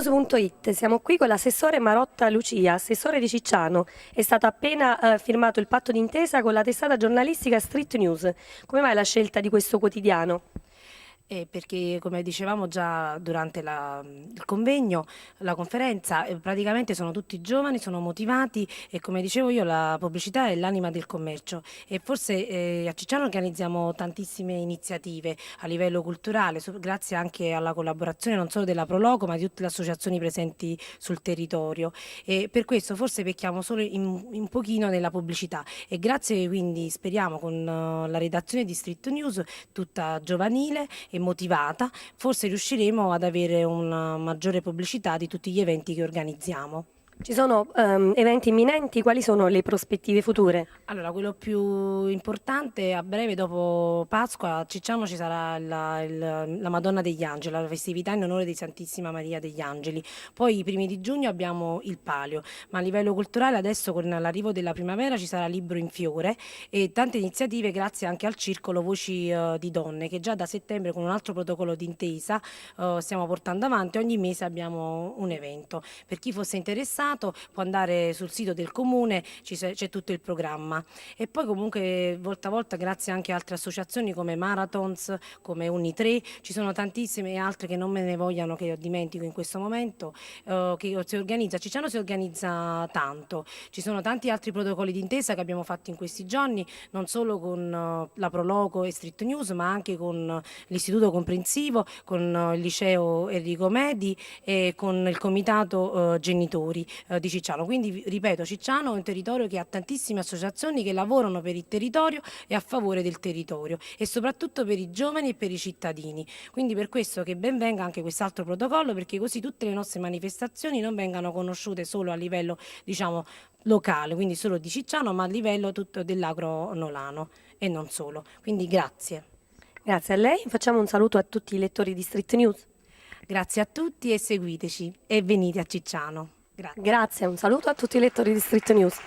streetnews.it. Siamo qui con l'assessore Marotta Lucia, assessore di Cicciano. È stato appena firmato il patto d'intesa con la testata giornalistica Street News. Come mai la scelta di questo quotidiano? Perché come dicevamo già durante il convegno, la conferenza, praticamente sono tutti giovani, sono motivati e come dicevo io la pubblicità è l'anima del commercio e forse a Cicciano organizziamo tantissime iniziative a livello culturale, grazie anche alla collaborazione non solo della Proloco ma di tutte le associazioni presenti sul territorio e per questo forse pecchiamo solo in pochino nella pubblicità e grazie quindi speriamo con la redazione di Street News tutta giovanile e motivata, forse riusciremo ad avere una maggiore pubblicità di tutti gli eventi che organizziamo. Ci sono eventi imminenti? Quali sono le prospettive future? Allora, quello più importante a breve dopo Pasqua a Cicciano ci sarà la Madonna degli Angeli, la festività in onore di Santissima Maria degli Angeli. Poi i primi di giugno abbiamo il Palio, ma a livello culturale adesso con l'arrivo della primavera ci sarà Libro in Fiore e tante iniziative grazie anche al Circolo Voci di Donne che già da settembre con un altro protocollo d'intesa stiamo portando avanti. Ogni mese abbiamo un evento. Per chi fosse interessato può andare sul sito del comune, c'è tutto il programma. E poi comunque volta a volta grazie anche a altre associazioni come Marathons, come Uni3, ci sono tantissime altre che non me ne vogliano che io dimentico in questo momento, che si organizza, Cicciano si organizza tanto, ci sono tanti altri protocolli d'intesa che abbiamo fatto in questi giorni, non solo con la Proloco e Street News ma anche con l'Istituto Comprensivo, con il Liceo Enrico Medi e con il Comitato Genitori di Cicciano. Quindi ripeto, Cicciano è un territorio che ha tantissime associazioni che lavorano per il territorio e a favore del territorio e soprattutto per i giovani e per i cittadini. Quindi per questo che ben venga anche quest'altro protocollo perché così tutte le nostre manifestazioni non vengano conosciute solo a livello diciamo locale, quindi solo di Cicciano, ma a livello tutto dell'agro nolano e non solo. Quindi grazie. Grazie a lei. Facciamo un saluto a tutti i lettori di Street News. Grazie a tutti e seguiteci e venite a Cicciano. Grazie. Grazie, un saluto a tutti i lettori di Street News.